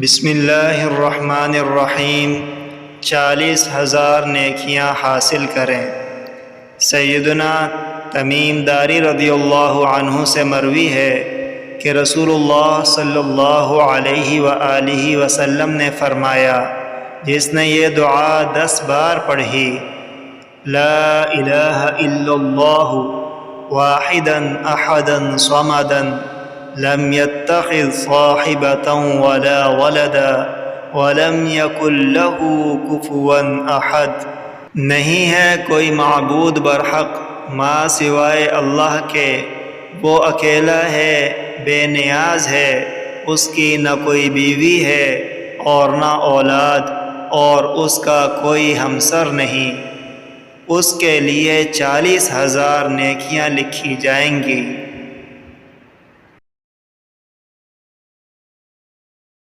بسم اللہ الرحمن الرحیم 40,000 نیکیاں حاصل کریں۔ سیدنا تمیم داری رضی اللہ عنہ سے مروی ہے کہ رسول اللہ صلی اللہ علیہ وآلہ وسلم نے فرمایا، جس نے یہ دعا 10 بار پڑھی، لا الہ الا اللہ واحدا احدا صمدا لم يتخذ صاحبة ولا ولدا ولم يكن له كفوا احد، نہیں ہے کوئی معبود برحق ماں سوائے اللہ کے، وہ اکیلا ہے، بے نیاز ہے، اس کی نہ کوئی بیوی ہے اور نہ اولاد، اور اس کا کوئی ہمسر نہیں۔ اس کے لیے 40,000 نیکیاں لکھی جائیں گی۔